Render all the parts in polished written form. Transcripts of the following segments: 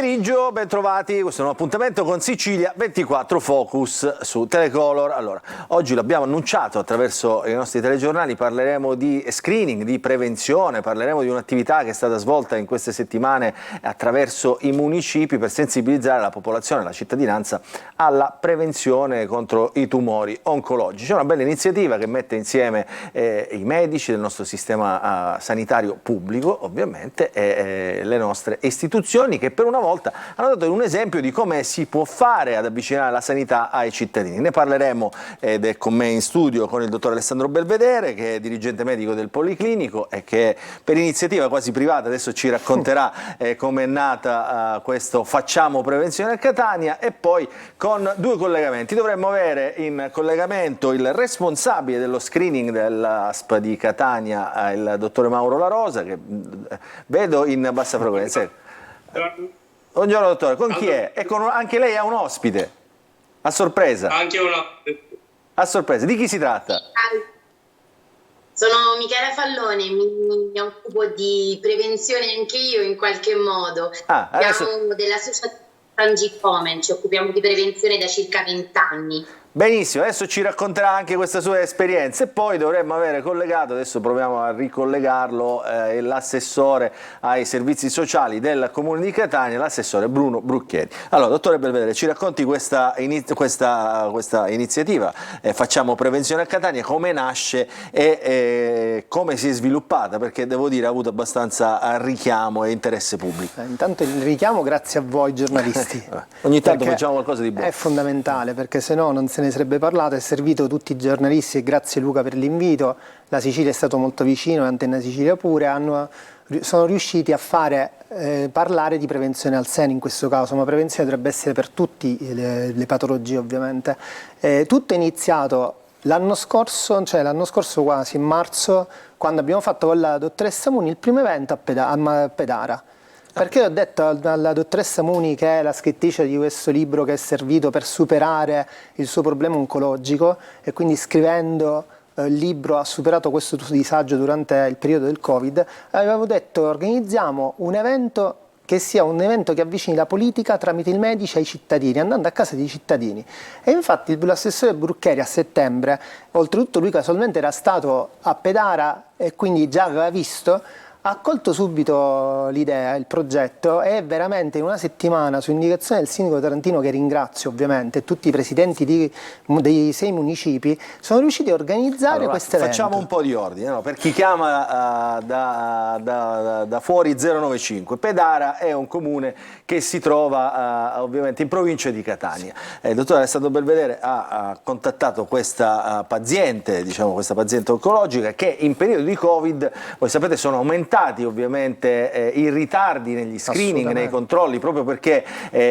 pomeriggio, ben trovati, questo è un appuntamento con Sicilia 24 Focus su Telecolor. Allora, oggi l'abbiamo annunciato attraverso i nostri telegiornali, parleremo di screening, di prevenzione, parleremo di un'attività che è stata svolta in queste settimane attraverso i municipi per sensibilizzare la popolazione, la cittadinanza alla prevenzione contro i tumori oncologici. C'è una bella iniziativa che mette insieme i medici del nostro sistema sanitario pubblico, ovviamente, e le nostre istituzioni che per una volta hanno dato un esempio di come si può fare ad avvicinare la sanità ai cittadini. Ne parleremo ed è con me in studio con il dottor Alessandro Belvedere, che è dirigente medico del Policlinico e che per iniziativa quasi privata adesso ci racconterà come è nata questo Facciamo Prevenzione a Catania, e poi con due collegamenti. Dovremmo avere in collegamento il responsabile dello screening dell'ASP di Catania, il dottore Mauro La Rosa, che vedo in bassa frequenza. Buongiorno dottore, con chi è? E anche lei ha un ospite, a sorpresa. Anche un ospite. A sorpresa, di chi si tratta? Sono Michela Fallone, mi occupo di prevenzione anche io in qualche modo. Siamo dell'associazione Frangi Komen, ci occupiamo di prevenzione da circa 20 anni. Benissimo, adesso ci racconterà anche questa sua esperienza e poi dovremmo avere collegato, adesso proviamo a ricollegarlo, l'assessore ai servizi sociali del Comune di Catania, l'assessore Bruno Brucchieri. Allora, dottore Belvedere, ci racconti questa iniziativa, Facciamo Prevenzione a Catania, come nasce e come si è sviluppata, perché devo dire ha avuto abbastanza richiamo e interesse pubblico. Intanto il richiamo grazie a voi giornalisti. Ogni tanto facciamo qualcosa di buono. È fondamentale, perché se no non se ne sarebbe parlato, è servito tutti i giornalisti e grazie Luca per l'invito, la Sicilia è stato molto vicino, Antenna Sicilia pure, sono riusciti a fare parlare di prevenzione al seno in questo caso, ma prevenzione dovrebbe essere per tutte le patologie ovviamente. Tutto è iniziato l'anno scorso quasi in marzo, quando abbiamo fatto con la dottoressa Muni il primo evento a Pedara. Perché ho detto alla dottoressa Muni, che è la scrittrice di questo libro che è servito per superare il suo problema oncologico e quindi scrivendo il libro ha superato questo disagio durante il periodo del Covid, avevo detto organizziamo un evento che sia un evento che avvicini la politica tramite il medici ai cittadini, andando a casa dei cittadini. E infatti l'assessore Brucchieri a settembre, oltretutto lui casualmente era stato a Pedara e quindi già aveva visto, ha colto subito l'idea, il progetto, e veramente in una settimana, su indicazione del sindaco tarantino, che ringrazio ovviamente, tutti i presidenti dei 6 municipi, sono riusciti a organizzare questo evento. Facciamo un po' di ordine, no? Per chi chiama da fuori 095, Pedara è un comune che si trova ovviamente in provincia di Catania. Il dottor Alessandro Belvedere ha contattato questa paziente, questa paziente oncologica che in periodo di Covid, voi sapete, sono aumentati ovviamente i ritardi negli screening, nei controlli, proprio perché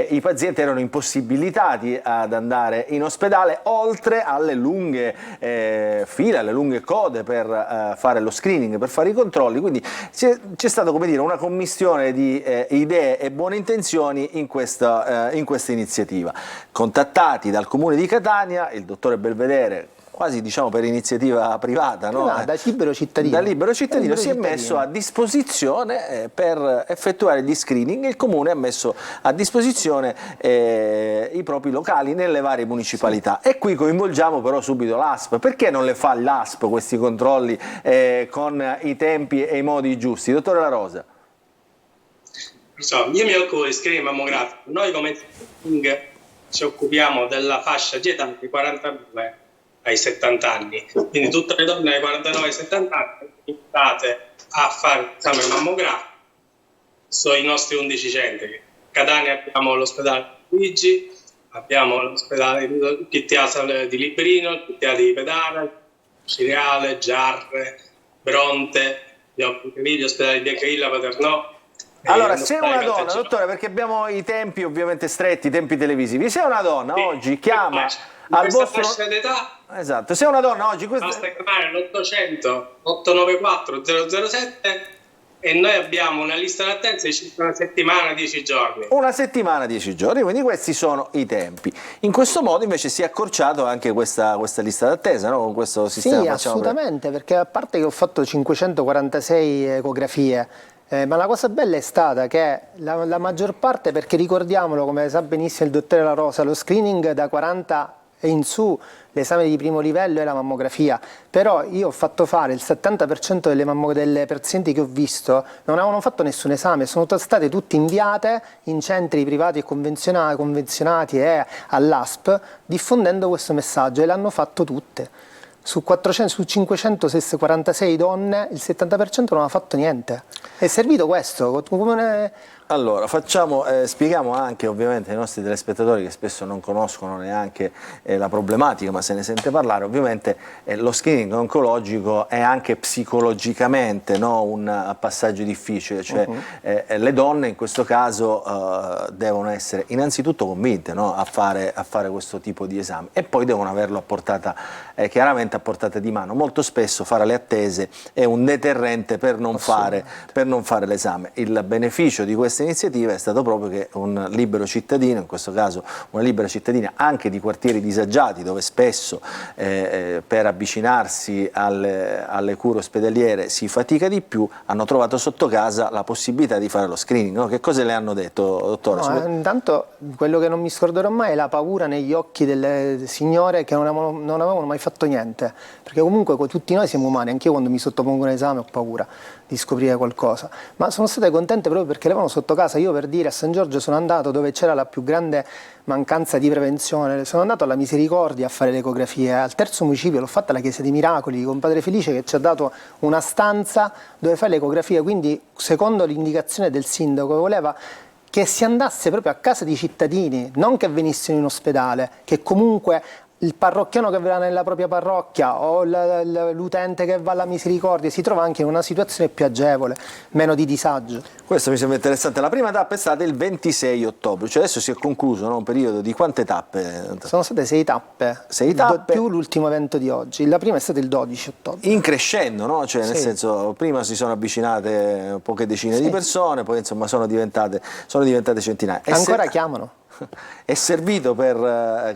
i pazienti erano impossibilitati ad andare in ospedale, oltre alle lunghe file, alle lunghe code per fare lo screening, per fare i controlli. Quindi c'è stata, come dire, una commistione di idee e buone intenzioni in questa iniziativa. Contattati dal Comune di Catania, il dottore Belvedere, quasi per iniziativa privata, no? Da libero cittadino, si è messo a disposizione per effettuare gli screening, e il Comune ha messo a disposizione i propri locali nelle varie municipalità. E qui coinvolgiamo però subito l'ASP. Perché non le fa l'ASP questi controlli con i tempi e i modi giusti? Dottore La Rosa. Io mi occupo di screening mammografico. Noi come screening ci occupiamo della fascia di età di 49 ai 70 anni, quindi tutte le donne ai 49 ai 70 anni sono invitate a fare l'esame mammografico. Sono i nostri 11 centri. A Catania abbiamo l'ospedale Luigi, abbiamo l'ospedale il PTA di Librino, il PTA di Pedara, Cireale, Giarre, Bronte, gli ospedali di Acrilla, Paternò. Allora, se una donna, dottore, perché abbiamo i tempi ovviamente stretti, i tempi televisivi, se una donna oggi chiama al vostro... fascia d'età. Esatto, se una donna oggi... La nostra chiamare all'800 894 007 e noi abbiamo una lista d'attesa di circa una settimana, 10 giorni. Una settimana, 10 giorni, quindi questi sono i tempi. In questo modo invece si è accorciato anche questa lista d'attesa, no? Con questo sistema. Sì, assolutamente, perché a parte che ho fatto 546 ecografie, Ma la cosa bella è stata che la maggior parte, perché ricordiamolo, come sa benissimo il dottore La Rosa, lo screening da 40 e in su, l'esame di primo livello è la mammografia, però io ho fatto fare il 70% delle pazienti che ho visto non avevano fatto nessun esame, sono state tutte inviate in centri privati e convenzionati e all'ASP diffondendo questo messaggio e l'hanno fatto tutte. Su 546 donne il 70% non ha fatto niente. È servito questo. Allora, spieghiamo anche ovviamente ai nostri telespettatori che spesso non conoscono neanche la problematica, ma se ne sente parlare, ovviamente lo screening oncologico è anche psicologicamente, no, un passaggio difficile, cioè le donne in questo caso devono essere innanzitutto convinte, no, a fare questo tipo di esame e poi devono averlo chiaramente a portata di mano. Molto spesso fare le attese è un deterrente per non fare l'esame. Il beneficio di questa iniziativa è stato proprio che un libero cittadino, in questo caso una libera cittadina anche di quartieri disagiati dove spesso per avvicinarsi alle cure ospedaliere si fatica di più, hanno trovato sotto casa la possibilità di fare lo screening, no? Che cosa le hanno detto, dottore? No, intanto quello che non mi scorderò mai è la paura negli occhi delle signore che non avevano mai fatto niente, perché comunque tutti noi siamo umani, anche io quando mi sottopongo a un esame ho paura di scoprire qualcosa, ma sono state contente proprio perché le avevano sotto casa. Io, per dire, a San Giorgio sono andato dove c'era la più grande mancanza di prevenzione, sono andato alla Misericordia a fare le ecografie, al terzo municipio l'ho fatta alla Chiesa dei Miracoli con Padre Felice che ci ha dato una stanza dove fare le ecografie, quindi secondo l'indicazione del sindaco voleva che si andasse proprio a casa di cittadini, non che venissero in ospedale, che comunque il parrocchiano che va nella propria parrocchia o l'utente che va alla Misericordia si trova anche in una situazione più agevole, meno di disagio. Questo mi sembra interessante. La prima tappa è stata il 26 ottobre, cioè adesso si è concluso, no, un periodo di quante tappe? Sono state 6 tappe, più l'ultimo evento di oggi. La prima è stata il 12 ottobre. In crescendo, no? Cioè, nel senso, prima si sono avvicinate poche decine di persone, poi insomma sono diventate centinaia. Ancora chiamano. È servito per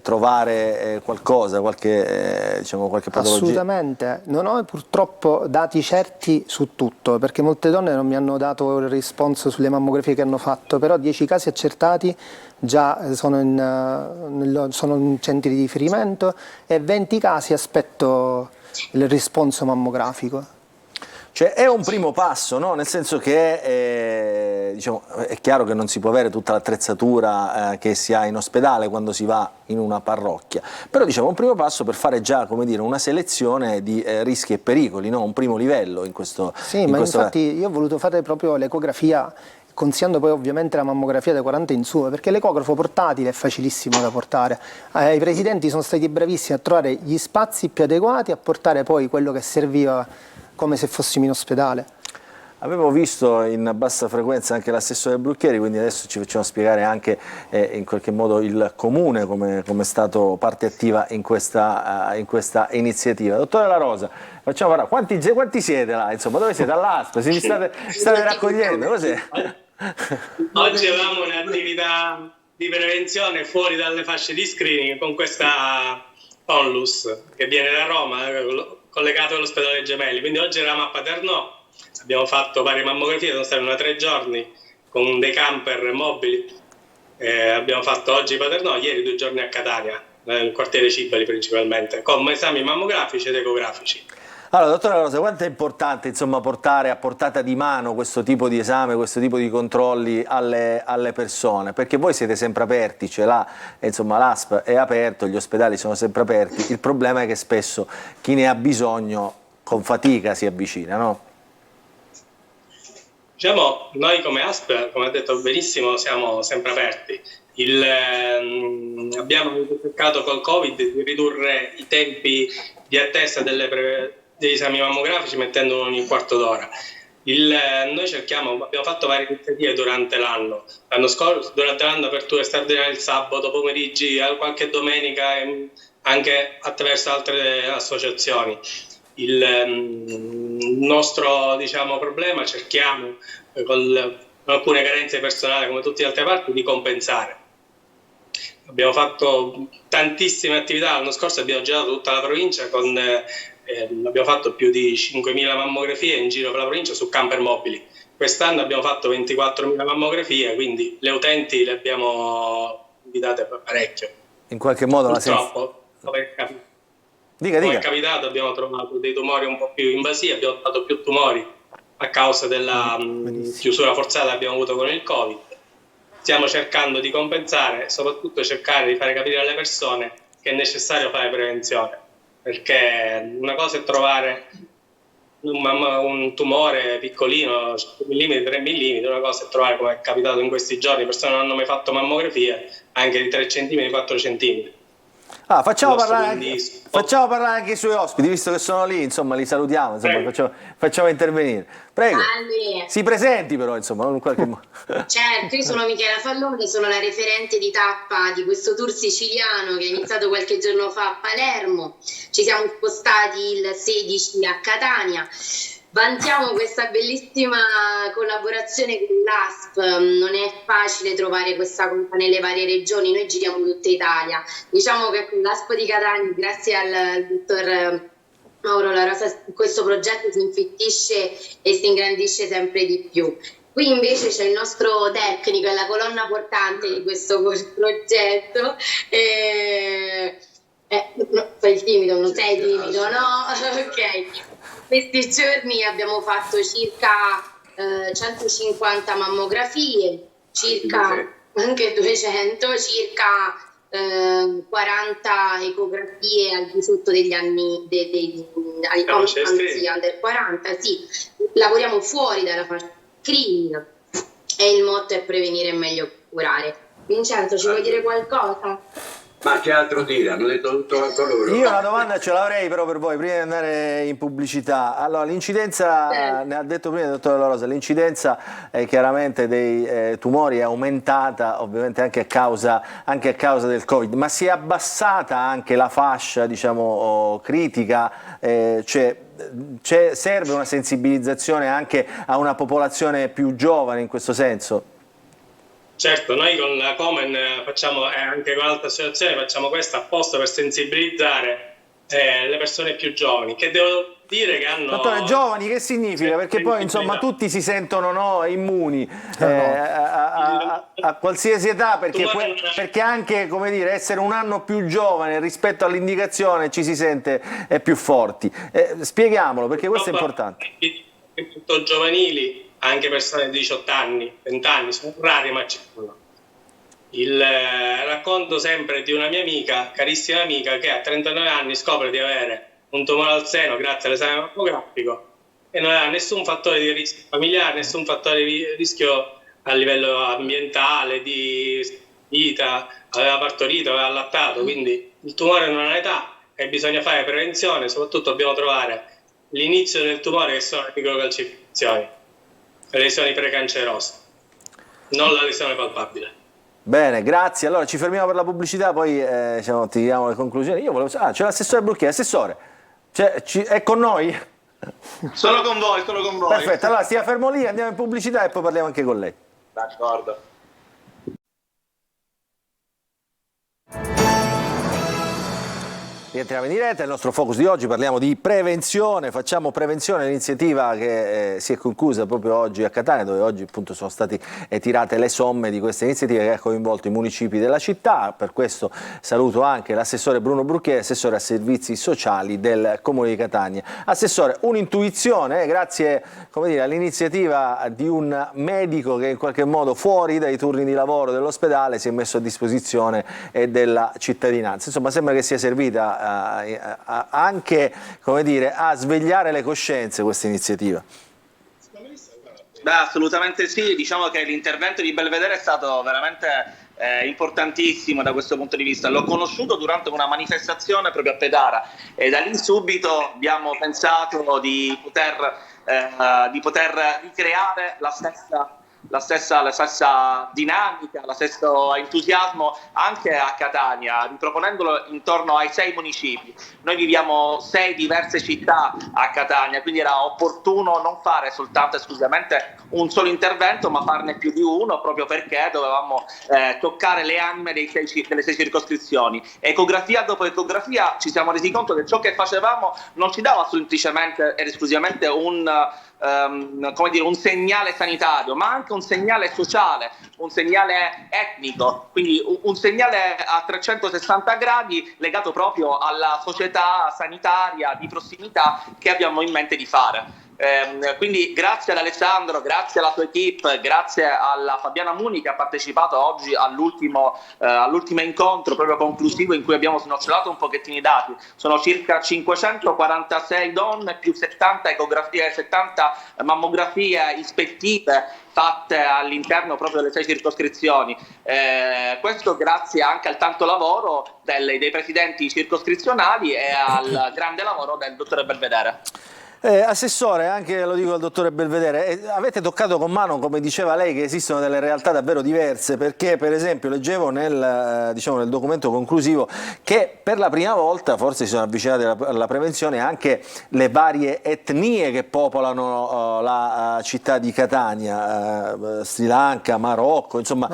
trovare qualcosa, qualche patologia? Assolutamente, non ho purtroppo dati certi su tutto, perché molte donne non mi hanno dato il risponso sulle mammografie che hanno fatto, però 10 casi accertati già sono in centri di riferimento e 20 casi aspetto il risponso mammografico. Cioè è un primo passo, no? Nel senso che è chiaro che non si può avere tutta l'attrezzatura che si ha in ospedale quando si va in una parrocchia, però è un primo passo per fare già, come dire, una selezione di rischi e pericoli, no? Un primo livello in questo. Sì, ma infatti io ho voluto fare proprio l'ecografia, consigliando poi ovviamente la mammografia da 40 in su, perché l'ecografo portatile è facilissimo da portare. I presidenti sono stati bravissimi a trovare gli spazi più adeguati, a portare poi quello che serviva come se fossimo in ospedale. Avevo visto in bassa frequenza anche l'assessore Brucchieri, quindi adesso ci facciamo spiegare anche in qualche modo il comune come è stato parte attiva in questa iniziativa. Dottore La Rosa, facciamo parlare, quanti siete là? Insomma, dove siete? All'ASP? Si state raccogliendo? Cos'è? Oggi avevamo un'attività di prevenzione fuori dalle fasce di screening con questa Onlus che viene da Roma, collegato all'ospedale Gemelli, quindi oggi eravamo a Paternò, abbiamo fatto varie mammografie, sono stati 3 giorni con dei camper mobili, abbiamo fatto oggi Paternò, ieri 2 giorni a Catania, nel quartiere Cibali principalmente, con esami mammografici ed ecografici. Allora, dottore La Rosa, quanto è importante portare a portata di mano questo tipo di esame, questo tipo di controlli alle persone? Perché voi siete sempre aperti, l'ASP è aperto, gli ospedali sono sempre aperti, il problema è che spesso chi ne ha bisogno con fatica si avvicina, no? Noi come ASP, come ha detto benissimo, siamo sempre aperti. Abbiamo cercato col Covid di ridurre i tempi di attesa degli esami mammografici mettendo ogni quarto d'ora. Noi abbiamo fatto varie iniziative durante l'anno. L'anno scorso, durante l'anno, aperture straordinarie il sabato, pomeriggi, qualche domenica, anche attraverso altre associazioni. Il nostro problema cerchiamo, con alcune carenze personali come tutte le altre parti, di compensare. Abbiamo fatto tantissime attività, l'anno scorso abbiamo girato tutta la provincia con abbiamo fatto più di 5.000 mammografie in giro per la provincia su camper mobili. Quest'anno abbiamo fatto 24.000 mammografie, quindi le utenti le abbiamo invitate parecchio. In qualche modo purtroppo, come è capitato, abbiamo trovato dei tumori un po' più invasivi, abbiamo trovato più tumori a causa della chiusura forzata che abbiamo avuto con il Covid. Stiamo cercando di compensare, soprattutto cercare di fare capire alle persone che è necessario fare prevenzione, perché una cosa è trovare un tumore piccolino, 5 mm, 3 mm, una cosa è trovare, come è capitato in questi giorni, persone non hanno mai fatto mammografie, anche di 3 cm, 4 cm. Facciamo parlare anche i suoi ospiti, visto che sono lì, insomma, li salutiamo, insomma, facciamo intervenire. Prego, si presenti però, insomma, in qualche modo. Certo, io sono Michela Fallone, sono la referente di tappa di questo tour siciliano che è iniziato qualche giorno fa a Palermo. Ci siamo spostati il 16 a Catania. Vantiamo questa bellissima collaborazione con l'ASP, non è facile trovare questa cosa nelle varie regioni, noi giriamo tutta Italia. Diciamo che con l'ASP di Catania, grazie al dottor Mauro La Rosa, questo progetto si infittisce e si ingrandisce sempre di più. Qui invece c'è il nostro tecnico, è la colonna portante di questo progetto. No, fai il timido, non sei timido, no? Ok. Questi giorni abbiamo fatto circa 150 mammografie, circa anche 200, circa 40 ecografie al di sotto degli anni, anzi under 40, sì. Lavoriamo fuori dalla fascia screening e il motto è prevenire è meglio curare. Vincenzo, ci vuoi dire qualcosa? Ma che altro dire? Hanno detto tutto quanto loro. Io una domanda ce l'avrei però per voi, prima di andare in pubblicità. Allora, l'incidenza, ne ha detto prima il dottor La Rosa, l'incidenza chiaramente dei tumori è aumentata, ovviamente anche a causa del Covid, ma si è abbassata anche la fascia, diciamo, critica, serve una sensibilizzazione anche a una popolazione più giovane in questo senso? Certo, noi con la Komen facciamo, anche con altre associazioni, facciamo questo apposta per sensibilizzare le persone più giovani, che devo dire che hanno... Dottore, giovani che significa? Perché poi insomma tutti si sentono immuni a qualsiasi età, perché anche, come dire, essere un anno più giovane rispetto all'indicazione ci si sente più forti. Spieghiamolo, perché questo è importante. Tutto giovanili, anche persone di 18 anni, 20 anni, sono rari ma circolano. Racconto sempre di una mia amica, carissima amica, che a 39 anni scopre di avere un tumore al seno grazie all'esame mammografico e non aveva nessun fattore di rischio familiare, nessun fattore di rischio a livello ambientale, di vita, aveva partorito, aveva allattato, quindi il tumore non ha età e bisogna fare prevenzione, soprattutto dobbiamo trovare l'inizio del tumore, che sono le microcalcificazioni, le lesioni precancerose, non la lesione palpabile. Bene, grazie. Allora ci fermiamo per la pubblicità, poi tiriamo le conclusioni. Io volevo... c'è l'assessore Brucchieri. Assessore, è con noi? Sono con voi. Perfetto, allora stia fermo lì, andiamo in pubblicità e poi parliamo anche con lei. D'accordo. Rientriamo in diretta, il nostro focus di oggi, parliamo di prevenzione, facciamo prevenzione, l'iniziativa che si è conclusa proprio oggi a Catania, dove oggi appunto sono state tirate le somme di questa iniziativa che ha coinvolto i municipi della città. Per questo saluto anche l'assessore Bruno Brucchieri, assessore a servizi sociali del Comune di Catania. Assessore, un'intuizione, grazie, come dire, all'iniziativa di un medico che in qualche modo fuori dai turni di lavoro dell'ospedale si è messo a disposizione della cittadinanza. Insomma, sembra che sia servita anche, come dire, a svegliare le coscienze questa iniziativa. Beh, assolutamente sì, diciamo che l'intervento di Belvedere è stato veramente importantissimo da questo punto di vista. L'ho conosciuto durante una manifestazione proprio a Pedara e da lì subito abbiamo pensato di poter ricreare la la stessa dinamica, lo stesso entusiasmo anche a Catania, riproponendolo intorno ai 6 municipi. Noi viviamo 6 diverse città a Catania, quindi era opportuno non fare soltanto esclusivamente un solo intervento, ma farne più di uno, proprio perché dovevamo toccare le anime delle 6 circoscrizioni. Ecografia dopo ecografia ci siamo resi conto che ciò che facevamo non ci dava semplicemente ed esclusivamente un segnale sanitario, ma anche un segnale sociale, un segnale etnico, quindi un segnale a 360 gradi legato proprio alla società sanitaria di prossimità che abbiamo in mente di fare. Quindi grazie ad Alessandro, grazie alla sua equipe, grazie alla Fabiana Muni che ha partecipato oggi all'ultimo incontro proprio conclusivo in cui abbiamo snocciolato un pochettino i dati. Sono circa 546 donne più 70 ecografie, 70 mammografie ispettive fatte all'interno proprio delle 6 circoscrizioni. Questo grazie anche al tanto lavoro dei presidenti circoscrizionali e al grande lavoro del dottore Belvedere. Assessore, anche lo dico al dottore Belvedere, avete toccato con mano, come diceva lei, che esistono delle realtà davvero diverse, perché per esempio leggevo nel documento conclusivo che per la prima volta forse si sono avvicinate alla prevenzione anche le varie etnie che popolano la città di Catania, Sri Lanka, Marocco, insomma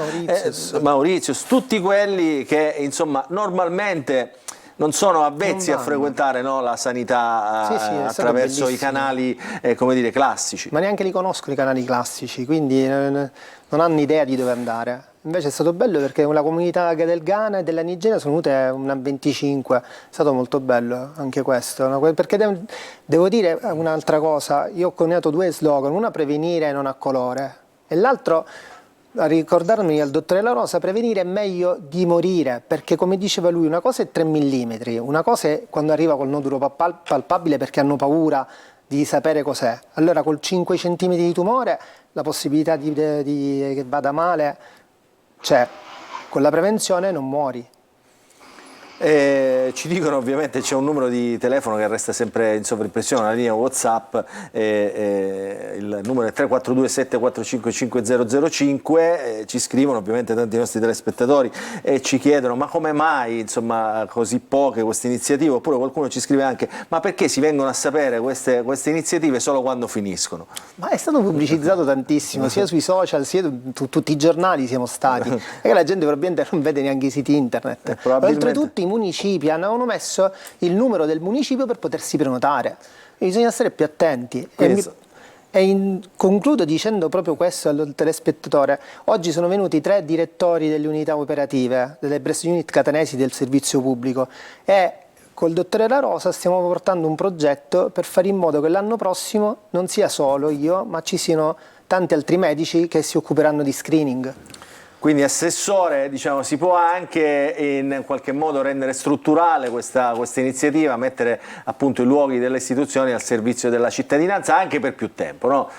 Mauritius, tutti quelli che insomma normalmente non sono avvezzi a frequentare, no, la sanità attraverso i canali come dire, classici. Ma neanche li conoscono i canali classici, quindi non hanno idea di dove andare. Invece è stato bello perché la comunità del Ghana e della Nigeria sono venute una 25, è stato molto bello anche questo, perché devo dire un'altra cosa, io ho coniato 2 slogan, una prevenire non ha colore e l'altro a ricordarmi al dottore La Rosa, prevenire è meglio di morire, perché come diceva lui una cosa è 3 mm, una cosa è quando arriva col nodulo palpabile perché hanno paura di sapere cos'è. Allora col 5 cm di tumore la possibilità che vada male c'è, con la prevenzione non muori. Ci dicono ovviamente c'è un numero di telefono che resta sempre in sovraimpressione, la linea WhatsApp, il numero è 342 745 5005, ci scrivono ovviamente tanti nostri telespettatori e ci chiedono ma come mai insomma così poche queste iniziative, oppure qualcuno ci scrive anche ma perché si vengono a sapere queste iniziative solo quando finiscono? Ma è stato pubblicizzato tantissimo, sia sui social sia su tutti i giornali siamo stati, e la gente probabilmente non vede neanche i siti internet. Oltretutto i municipi hanno messo il numero del municipio per potersi prenotare, bisogna stare più attenti. Concludo dicendo proprio questo al telespettatore: oggi sono venuti 3 direttori delle unità operative delle Breast Unit catanesi del servizio pubblico e col dottore La Rosa stiamo portando un progetto per fare in modo che l'anno prossimo non sia solo io, ma ci siano tanti altri medici che si occuperanno di screening. Quindi assessore, diciamo, si può anche in qualche modo rendere strutturale questa iniziativa, mettere appunto i luoghi delle istituzioni al servizio della cittadinanza anche per più tempo, no?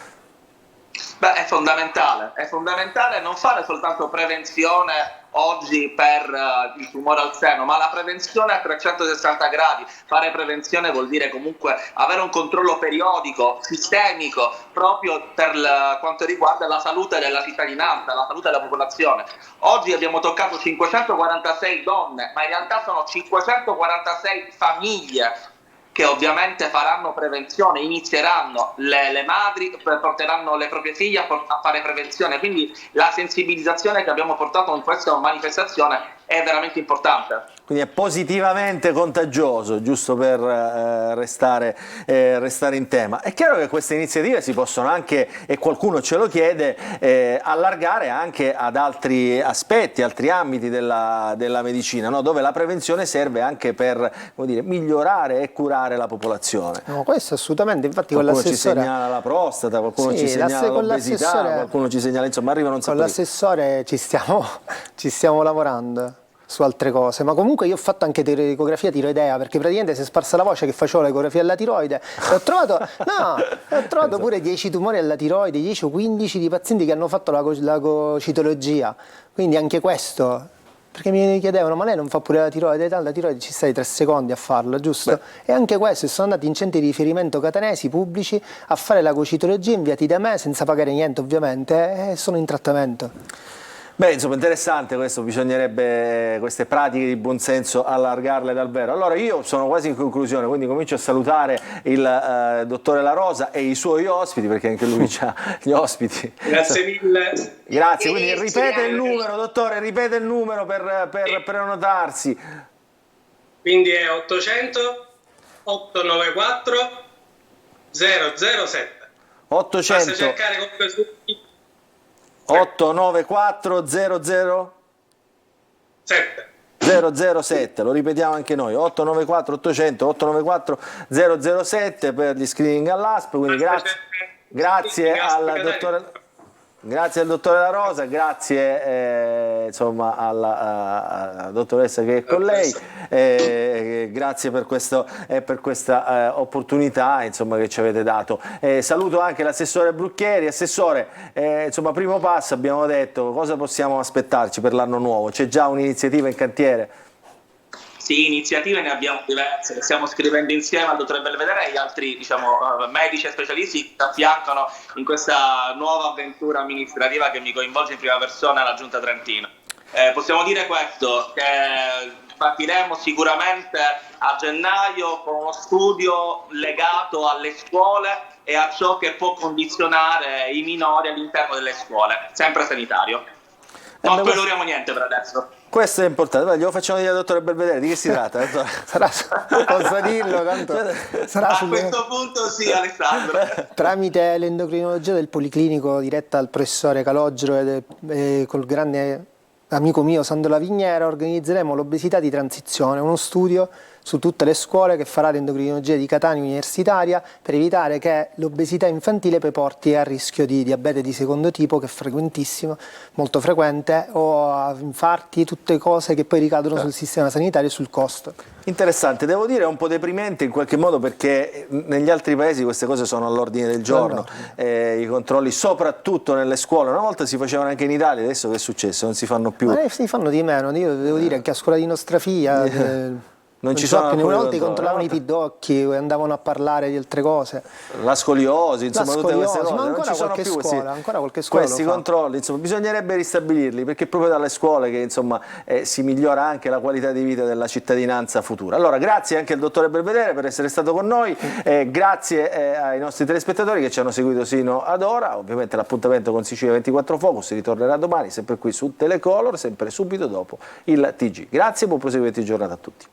Beh, è fondamentale non fare soltanto prevenzione oggi per il tumore al seno, ma la prevenzione a 360 gradi. Fare prevenzione vuol dire comunque avere un controllo periodico, sistemico, proprio per quanto riguarda la salute della cittadinanza, la salute della popolazione. Oggi abbiamo toccato 546 donne, ma in realtà sono 546 famiglie che ovviamente faranno prevenzione, inizieranno, le madri porteranno le proprie figlie a fare prevenzione, quindi la sensibilizzazione che abbiamo portato in questa manifestazione è veramente importante. Quindi è positivamente contagioso, giusto per restare in tema. È chiaro che queste iniziative si possono anche, e qualcuno ce lo chiede, allargare anche ad altri aspetti, altri ambiti della medicina, no? Dove la prevenzione serve anche per, come dire, migliorare e curare la popolazione. No, questo assolutamente, infatti qualcuno ci segnala la prostata, qualcuno ci segnala l'obesità, qualcuno ci segnala, insomma arrivano un sacco di... Con l'assessore ci stiamo lavorando su altre cose, ma comunque io ho fatto anche ecografia tiroidea, perché praticamente si è sparsa la voce che facevo l'ecografia alla tiroide e ho trovato pure 10 tumori alla tiroide, 10 o 15 di pazienti che hanno fatto la citologia, quindi anche questo Perché mi chiedevano, ma lei non fa pure la tiroide? La tiroide ci stai 3 secondi a farla, giusto? E anche questo, sono andati in centri di riferimento catanesi pubblici a fare la cocitologia inviati da me senza pagare niente ovviamente, e sono in trattamento. Beh, insomma, interessante questo, bisognerebbe queste pratiche di buonsenso allargarle davvero. Allora io sono quasi in conclusione, quindi comincio a salutare il dottore La Rosa e i suoi ospiti, perché anche lui ha gli ospiti. Grazie mille. Grazie, quindi ripete il numero, dottore, ripete il numero per prenotarsi. Quindi è 800 894 007. 800 Basta cercare comunque su 894 007, lo ripetiamo anche noi, 894 800 894 007 per gli screening all'ASP, quindi grazie al dottore La Rosa, grazie insomma alla dottoressa che è con lei, grazie per questa opportunità insomma, che ci avete dato. Saluto anche l'assessore Brucchieri. Assessore, insomma, primo passo abbiamo detto, cosa possiamo aspettarci per l'anno nuovo? C'è già un'iniziativa in cantiere? Sì, iniziative ne abbiamo diverse, le stiamo scrivendo insieme al dottor Belvedere e gli altri medici e specialisti che ci affiancano in questa nuova avventura amministrativa che mi coinvolge in prima persona alla Giunta Trentina. Possiamo dire questo, che partiremo sicuramente a gennaio con uno studio legato alle scuole e a ciò che può condizionare i minori all'interno delle scuole, sempre sanitario. Non esploriamo niente per adesso. Questo è importante, glielo facciamo dire al dottore Belvedere, di che si tratta? Posso dirlo? Tanto sarà a questo punto sì, Alessandro. Tramite l'endocrinologia del Policlinico diretta dal professore Calogero e col grande amico mio Sandro Lavignera organizzeremo l'obesità di transizione, uno studio su tutte le scuole che farà l'endocrinologia di Catania universitaria per evitare che l'obesità infantile poi porti a rischio di diabete di secondo tipo, che è frequentissimo, molto frequente, o a infarti, tutte cose che poi ricadono sul sistema sanitario e sul costo. Interessante, devo dire è un po' deprimente in qualche modo, perché negli altri paesi queste cose sono all'ordine del giorno, i controlli soprattutto nelle scuole, una volta si facevano anche in Italia, adesso che è successo? Non si fanno più? Si fanno di meno, io devo dire che a scuola di nostra figlia... Non ci sono una volta controllavano i pidocchi e andavano a parlare di altre cose. La scoliosi, insomma, tutte queste cose. Ma ancora non ci sono qualche più scuola, ancora qualche scuola questi controlli, insomma, bisognerebbe ristabilirli, perché è proprio dalle scuole che insomma si migliora anche la qualità di vita della cittadinanza futura. Allora, grazie anche al dottore Belvedere per essere stato con noi, grazie ai nostri telespettatori che ci hanno seguito sino ad ora. Ovviamente l'appuntamento con Sicilia 24 Focus ritornerà domani, sempre qui su Telecolor, sempre subito dopo il TG. Grazie e buon proseguimento di giornata a tutti.